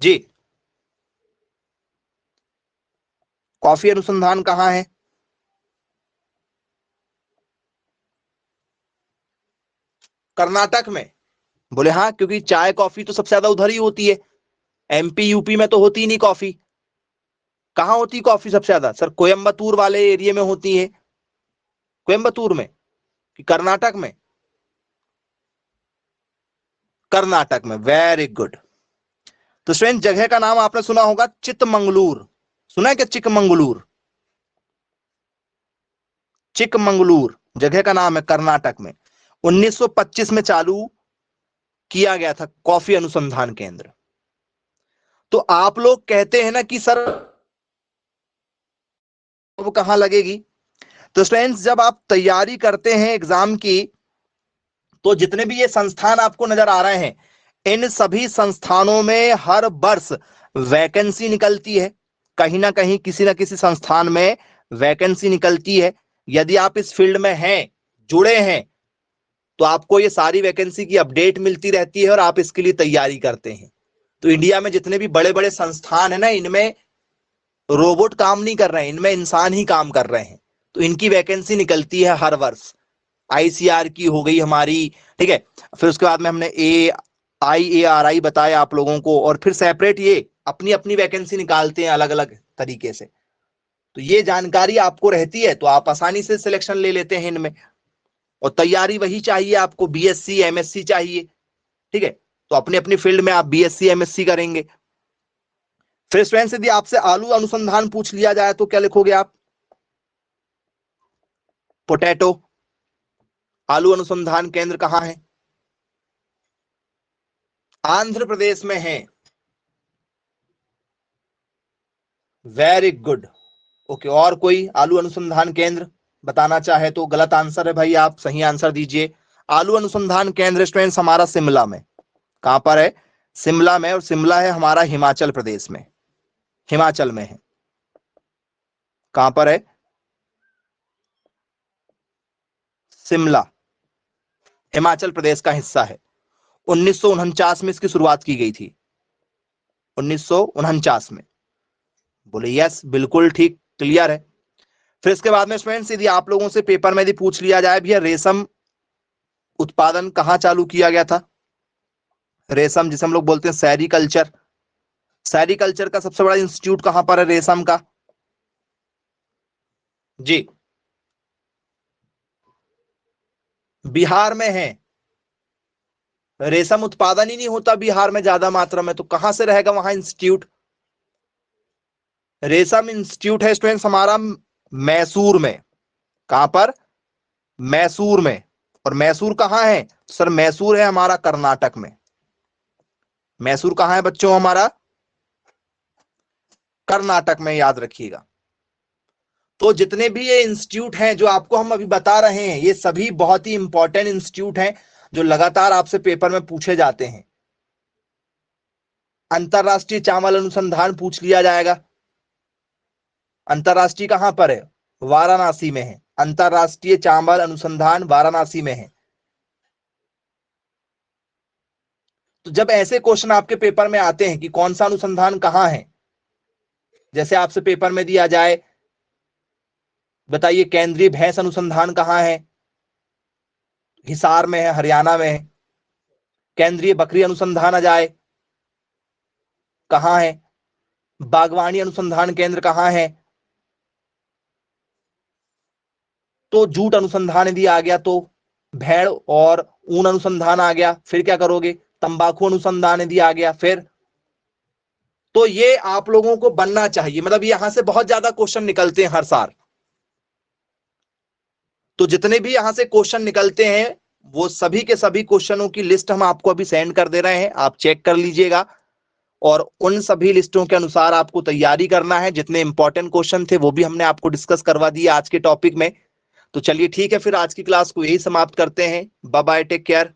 जी, कॉफी अनुसंधान कहां है? कर्नाटक में। बोले हाँ, क्योंकि चाय कॉफी तो सबसे ज्यादा उधर ही होती है, एमपी यूपी में तो होती ही नहीं कॉफी। कहां होती कॉफी सबसे ज्यादा? सर कोयम्बतूर वाले एरिया में होती है। कोयम्बतूर में कि कर्नाटक में? कर्नाटक में, वेरी गुड। तो स्टूडेंट जगह का नाम आपने सुना होगा चिकमंगलूर, सुना है क्या? चिकमंगलूर, चिकमंगलूर जगह का नाम है, कर्नाटक में। 1925 में चालू किया गया था कॉफी अनुसंधान केंद्र। तो आप लोग कहते हैं ना कि सर वो कहां लगेगी? तो स्टूडेंट्स जब आप तैयारी करते हैं एग्जाम की तो जितने भी ये संस्थान आपको नजर आ रहे हैं, इन सभी संस्थानों में हर वर्ष वैकेंसी निकलती है। कहीं ना कहीं किसी ना किसी संस्थान में वैकेंसी निकलती है। यदि आप इस फील्ड में हैं, जुड़े हैं, तो आपको ये सारी वैकेंसी की अपडेट मिलती रहती है और आप इसके लिए तैयारी करते हैं। तो इंडिया में जितने भी बड़े बड़े संस्थान है ना, इनमें रोबोट काम नहीं कर रहे हैं, इनमें इंसान ही काम कर रहे हैं। तो इनकी वैकेंसी निकलती है हर वर्ष। आईसीआर की हो गई हमारी, ठीक है, फिर उसके बाद में हमने AIARI बताया आप लोगों को, और फिर सेपरेट ये अपनी अपनी वैकेंसी निकालते हैं अलग अलग तरीके से। तो ये जानकारी आपको रहती है तो आप आसानी से सिलेक्शन ले लेते हैं इनमें। और तैयारी वही चाहिए आपको, BSc MSc चाहिए, ठीक है, तो अपनी अपनी फील्ड में आप BSc MSc करेंगे। फिर स्टूडेंट्स यदि आपसे आलू अनुसंधान पूछ लिया जाए तो क्या लिखोगे आप? पोटैटो। आलू अनुसंधान केंद्र कहां है? आंध्र प्रदेश में है। Very good. ओके, और कोई आलू अनुसंधान केंद्र बताना चाहे तो? गलत आंसर है भाई, आप सही आंसर दीजिए। आलू अनुसंधान केंद्र स्टूडेंट्स हमारा शिमला में। कहां पर है? शिमला में, और शिमला है हमारा हिमाचल प्रदेश में, हिमाचल में है। कहां पर है? शिमला हिमाचल प्रदेश का हिस्सा है। 1949 में इसकी शुरुआत की गई थी, 1949 में। बोले यस, बिल्कुल ठीक, क्लियर है। फिर इसके बाद में स्टूडेंट्स, यदि आप लोगों से पेपर में यदि पूछ लिया जाए भैया रेशम उत्पादन कहां चालू किया गया था, रेशम जिसे हम लोग बोलते हैं सेरीकल्चर, सेरीकल्चर का सबसे बड़ा इंस्टीट्यूट कहां पर है रेशम का? जी, बिहार में है। रेशम उत्पादन ही नहीं होता बिहार में ज्यादा मात्रा में, तो कहां से रहेगा वहां इंस्टीट्यूट? रेशम इंस्टीट्यूट है स्टूडेंट्स हमारा मैसूर में। कहां पर? मैसूर में। और मैसूर कहां है सर? मैसूर है हमारा कर्नाटक में। मैसूर कहां है बच्चों हमारा? कर्नाटक में, याद रखिएगा। तो जितने भी ये इंस्टीट्यूट हैं जो आपको हम अभी बता रहे हैं, ये सभी बहुत ही इंपॉर्टेंट इंस्टीट्यूट हैं जो लगातार आपसे पेपर में पूछे जाते हैं। अंतरराष्ट्रीय चावल अनुसंधान पूछ लिया जाएगा। अंतरराष्ट्रीय कहां पर है? वाराणसी में है। अंतरराष्ट्रीय चावल अनुसंधान वाराणसी में है। तो जब ऐसे क्वेश्चन आपके पेपर में आते हैं कि कौन सा अनुसंधान कहां है, जैसे आपसे पेपर में दिया जाए, बताइए केंद्रीय भैंस अनुसंधान कहां है? हिसार में है, हरियाणा में है। केंद्रीय बकरी अनुसंधान आ जाए, कहां है? बागवानी अनुसंधान केंद्र कहां है? तो जूट अनुसंधान यदि आ गया तो भेड़ और ऊन अनुसंधान आ गया, फिर क्या करोगे? तंबाकू अनुसंधान यदि आ गया, फिर तो ये आप लोगों को बनना चाहिए, मतलब यहां से बहुत ज्यादा क्वेश्चन निकलते हैं हर साल। तो जितने भी यहां से क्वेश्चन निकलते हैं वो सभी के सभी क्वेश्चनों की लिस्ट हम आपको अभी सेंड कर दे रहे हैं, आप चेक कर लीजिएगा। और उन सभी लिस्टों के अनुसार आपको तैयारी करना है। जितने इंपॉर्टेंट क्वेश्चन थे वो भी हमने आपको डिस्कस करवा दिए आज के टॉपिक में। तो चलिए ठीक है, फिर आज की क्लास को यही समाप्त करते हैं। Bye bye, take care.